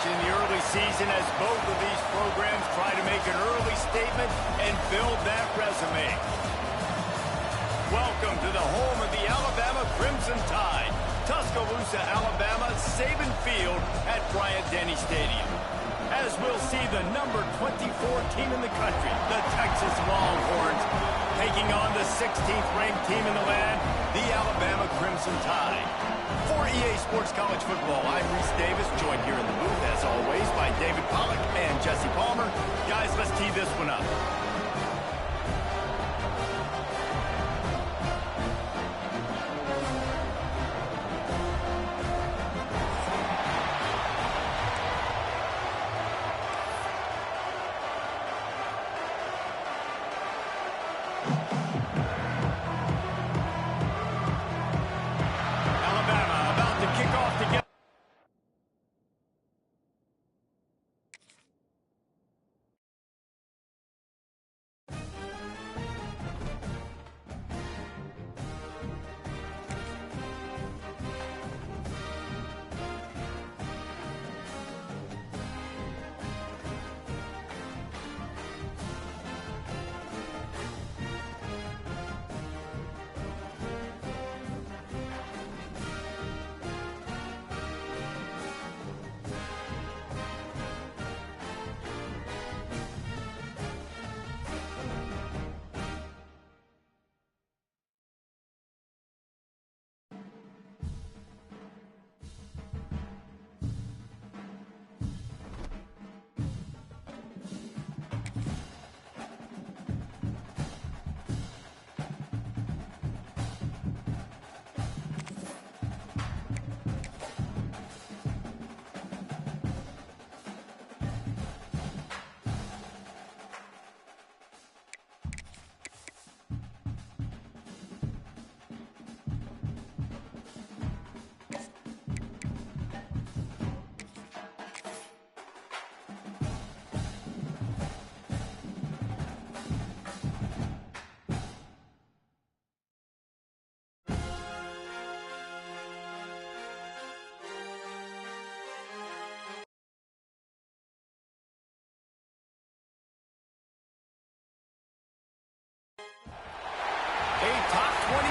in the early season as both of these programs try to make an early statement and build that resume. Welcome to the home of the Alabama Crimson Tide. Tuscaloosa, Alabama, Saban Field at Bryant-Denny Stadium. As we'll see the number 24 team in the country, the Texas Longhorns, taking on the 16th ranked team in the land, the Alabama Crimson Tide. For EA Sports College Football, I'm Reese Davis, joined here in the booth, as always, by David Pollack and Jesse Palmer. Guys, let's tee this one up. A top 25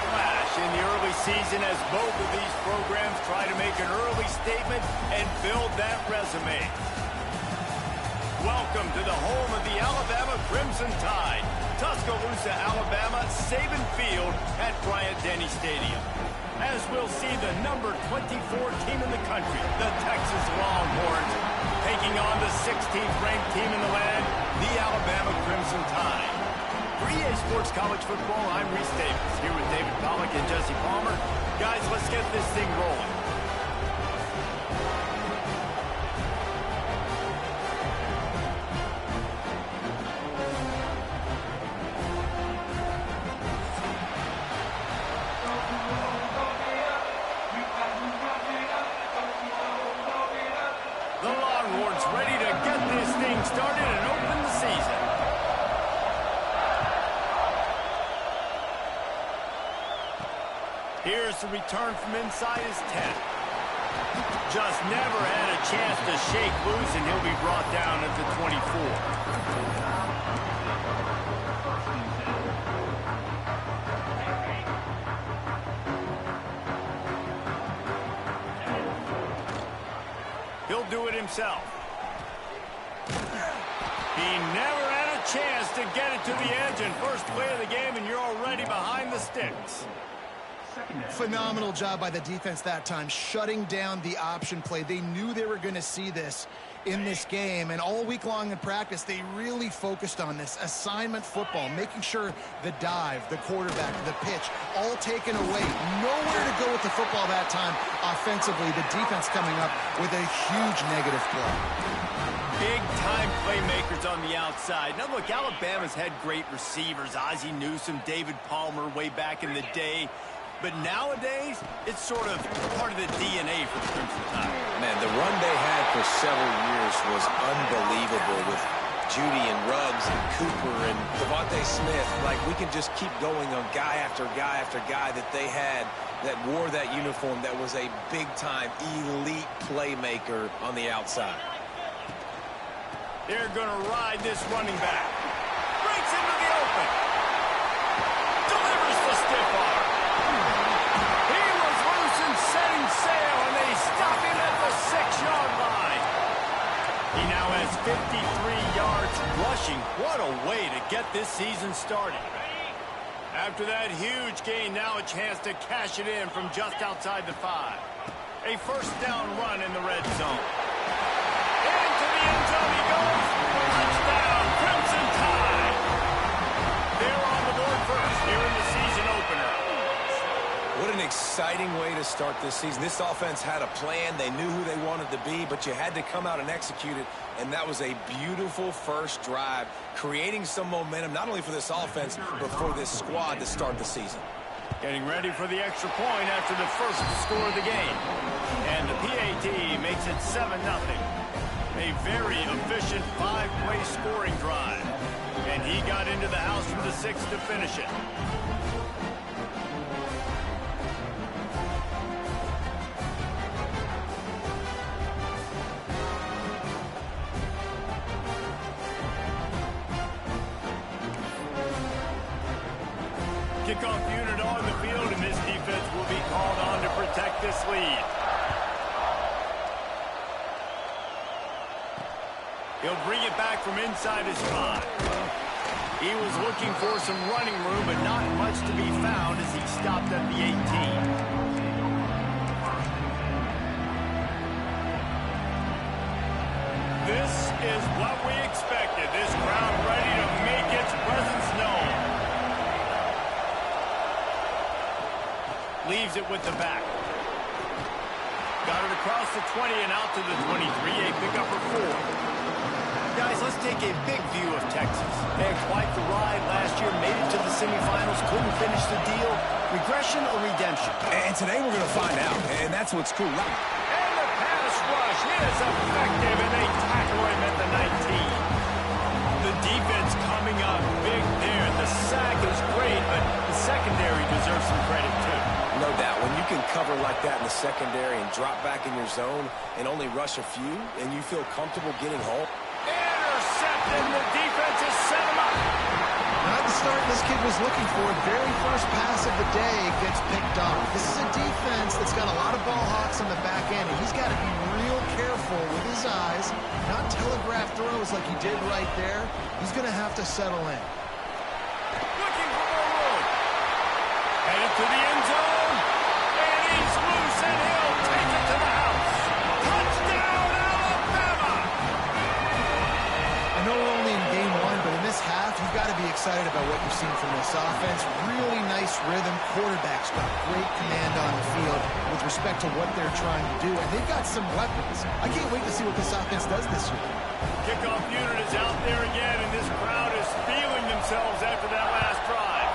clash in the early season as both of these programs try to make an early statement and build that resume. Welcome to the home of the Alabama Crimson Tide. Tuscaloosa, Alabama, Saban Field at Bryant-Denny Stadium. As we'll see the number 24 team in the country, the Texas Longhorns, taking on the 16th ranked team in the land, the Alabama Crimson Tide. For EA Sports College Football, I'm Reese Davis, here with David Pollack and Jesse Palmer. Guys, let's get this thing rolling. The Longhorns ready to get this thing started and open the season. Here's the return from inside his 10. Just never had a chance to shake loose, and he'll be brought down at the 24. He'll do it himself. He never had a chance to get it to the edge, and first play of the game, and you're already behind the sticks. Phenomenal job by the defense that time, shutting down the option play. They knew they were going to see this in this game, and all week long in practice, they really focused on this assignment football, making sure the dive, the quarterback, the pitch, all taken away. Nowhere to go with the football that time offensively. The defense coming up with a huge negative play. Big-time playmakers on the outside. Now, look, Alabama's had great receivers, Ozzie Newsome, David Palmer way back in the day. But nowadays, it's sort of part of the DNA for the Crimson Tide. Man, the run they had for several years was unbelievable with Judy and Ruggs and Cooper and Devontae Smith. Like, we can just keep going on guy after guy after guy that they had that wore that uniform that was a big-time elite playmaker on the outside. They're going to ride this running back. Breaks into the open. Delivers the stiff arm. He was loose and setting sail, and they stop him at the 6-yard line. He now has 53 yards rushing. What a way to get this season started. After that huge gain, now a chance to cash it in from just outside the 5. A first down run in the red zone. Into the end zone he goes. Touchdown, Crimson Tide. They're on the board first here in the season opener. What an exciting way to start this season. This offense had a plan. They knew who they wanted to be, but you had to come out and execute it, and that was a beautiful first drive, creating some momentum, not only for this offense, but for this squad to start the season. Getting ready for the extra point after the first score of the game. And the PAT makes it 7-0. A very efficient 5-play scoring drive. And he got into the house for the 6th to finish it. Kickoff unit on the field, and this defense will be called on to protect this lead. He'll bring it back from inside his 5. He was looking for some running room, but not much to be found as he stopped at the 18. This is what we expected. This crowd ready to make its presence known. Leaves it with the back. Got it across the 20 and out to the 23. A pickup for 4. Guys, let's take a big view of Texas. They had quite the ride last year, made it to the semifinals, couldn't finish the deal. Regression or redemption? And today we're going to find out, and that's what's cool. And the pass rush is effective, and they tackle him at the 19. The defense coming up big there. The sack is great, but the secondary deserves some credit, too. No doubt. When you can cover like that in the secondary and drop back in your zone and only rush a few, and you feel comfortable getting home. Intercepted. The defense has set him up. Not the start this kid was looking for. Very first pass of the day gets picked off. This is a defense that's got a lot of ball hawks on the back end, and he's got to be real careful with his eyes, not telegraph throws like he did right there. He's going to have to settle in. Looking for more room. Headed to the end zone. And he's loose, and he'll take it to the house. Touchdown, Alabama! I know we're only in game 1, but in this half, you've got to be excited about what you've seen from this offense. Really nice rhythm. Quarterback's got great command on the field with respect to what they're trying to do, and they've got some weapons. I can't wait to see what this offense does this year. Kickoff unit is out there again, and this crowd is feeling themselves after that last drive.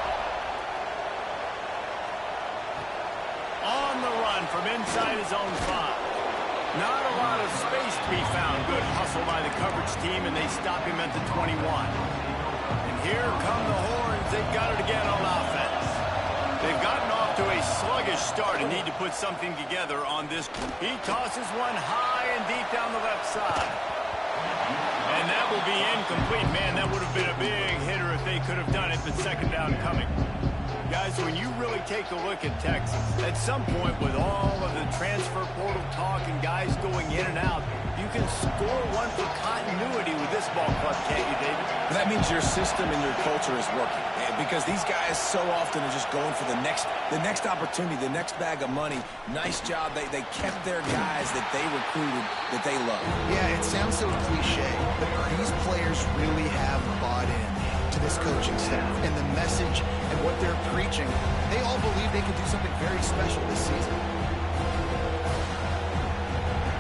On the run from inside his own 5. Not a lot of space to be found. Good hustle by the coverage team, and they stop him at the 21. And here come the horns. They've got it again on offense. They've gotten off to a sluggish start and need to put something together on this. He tosses one high and deep down the left side. And that will be incomplete. Man, that would have been a big hitter if they could have done it, but second down coming. Guys, when you really take a look at Texas, at some point with all of the transfer portal talk and guys going in and out, you can score one for continuity with this ball club, can't you, David? That means your system and your culture is working. And because these guys so often are just going for the next opportunity, the next bag of money. Nice job. They kept their guys that they recruited, that they love. Yeah, it sounds so cliche, but these players really have bought in to this coaching staff and the message and what they're preaching. They all believe they can do something very special this season.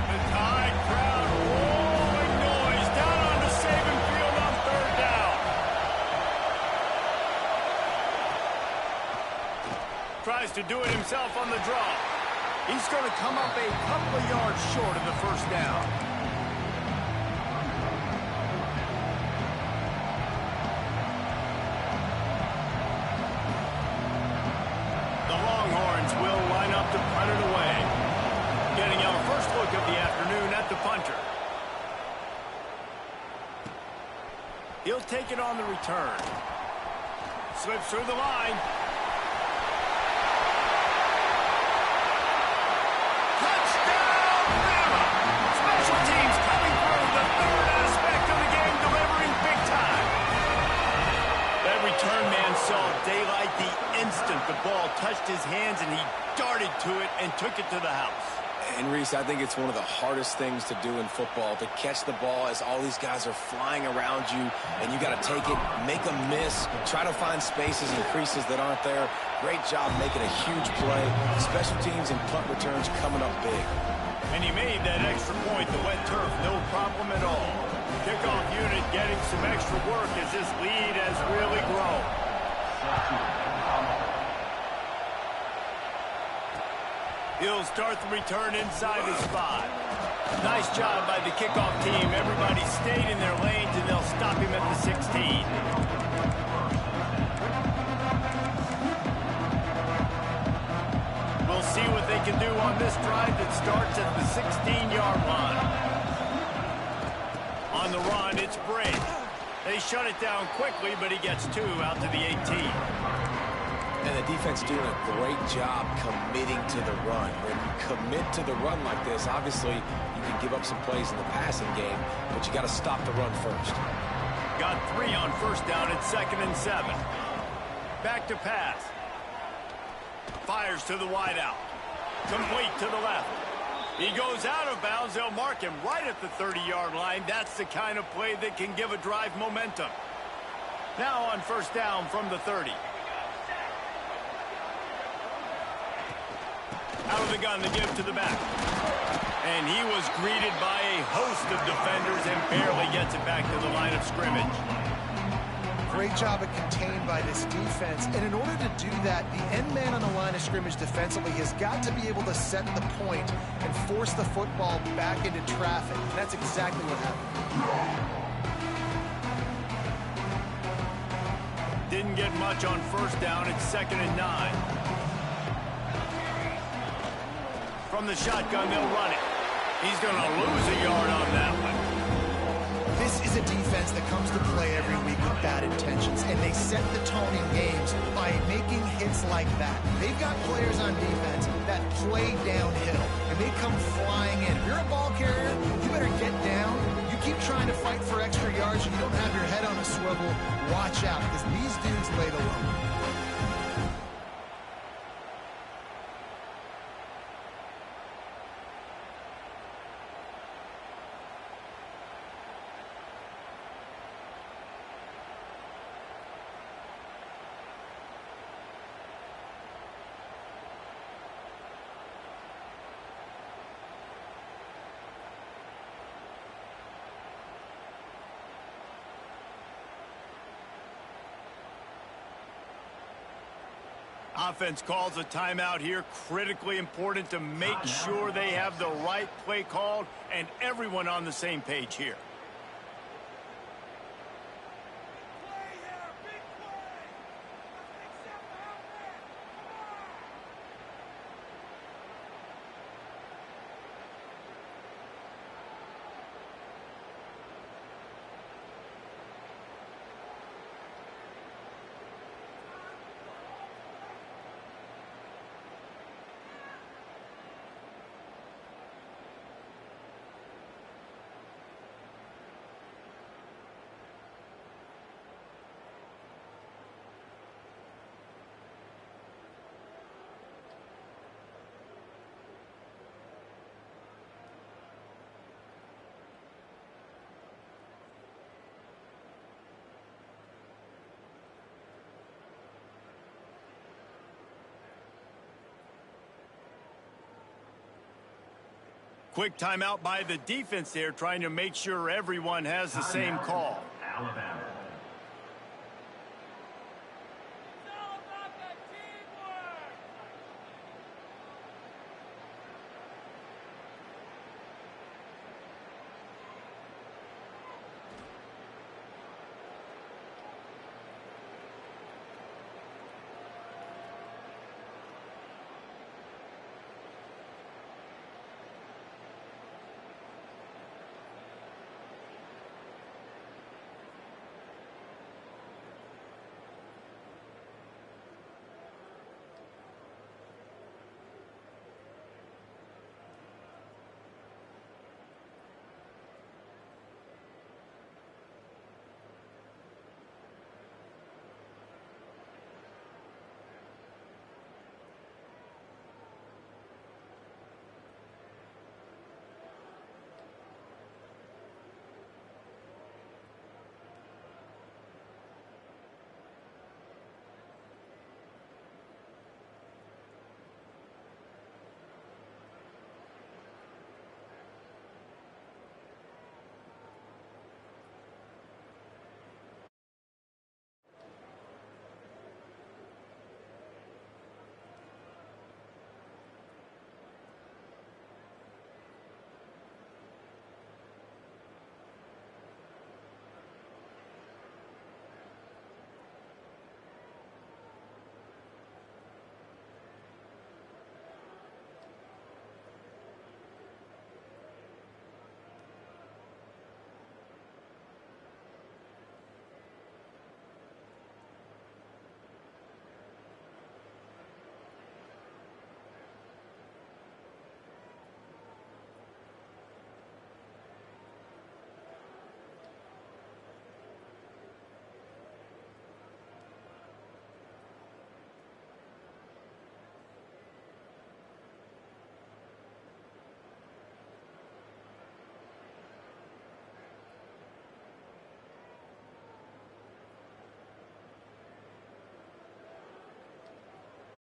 The Tide crowd rolling noise down on the Saban field on 3rd down. Tries to do it himself on the draw. He's going to come up a couple of yards short of the first down. He'll take it on the return. Slips through the line. Touchdown, Bama! Special teams coming through, the third aspect of the game, delivering big time. That return man saw daylight the instant the ball touched his hands, and he darted to it and took it to the house. And, Reese, I think it's one of the hardest things to do in football, to catch the ball as all these guys are flying around you, and you got to take it, make a miss, try to find spaces and creases that aren't there. Great job making a huge play. Special teams and punt returns coming up big. And he made that extra point, the wet turf, no problem at all. Kickoff unit getting some extra work as this lead has really grown. He'll start the return inside his 5. Nice job by the kickoff team. Everybody stayed in their lanes, and they'll stop him at the 16. We'll see what they can do on this drive that starts at the 16-yard line. On the run, it's Brady. They shut it down quickly, but he gets 2 out to the 18. And the defense doing a great job committing to the run. When you commit to the run like this, obviously you can give up some plays in the passing game, but you got to stop the run first. Got 3 on first down at 2nd and 7. Back to pass. Fires to the wideout. Complete to the left. He goes out of bounds. They'll mark him right at the 30-yard line. That's the kind of play that can give a drive momentum. Now on first down from the 30. Out of the gun to give to the back. And he was greeted by a host of defenders and barely gets it back to the line of scrimmage. Great job of contained by this defense. And in order to do that, the end man on the line of scrimmage defensively has got to be able to set the point and force the football back into traffic. And that's exactly what happened. Didn't get much on first down. It's 2nd and 9. From the shotgun, they'll run it. He's going to lose a yard on that one. This is a defense that comes to play every week with bad intentions, and they set the tone in games by making hits like that. They've got players on defense that play downhill, and they come flying in. If you're a ball carrier, you better get down. You keep trying to fight for extra yards, and you don't have your head on a swivel. Watch out, because these dudes lay the low. Offense calls a timeout here. Critically important to make sure they have the right play called and everyone on the same page here. Quick timeout by the defense there, trying to make sure everyone has the same call. Alabama.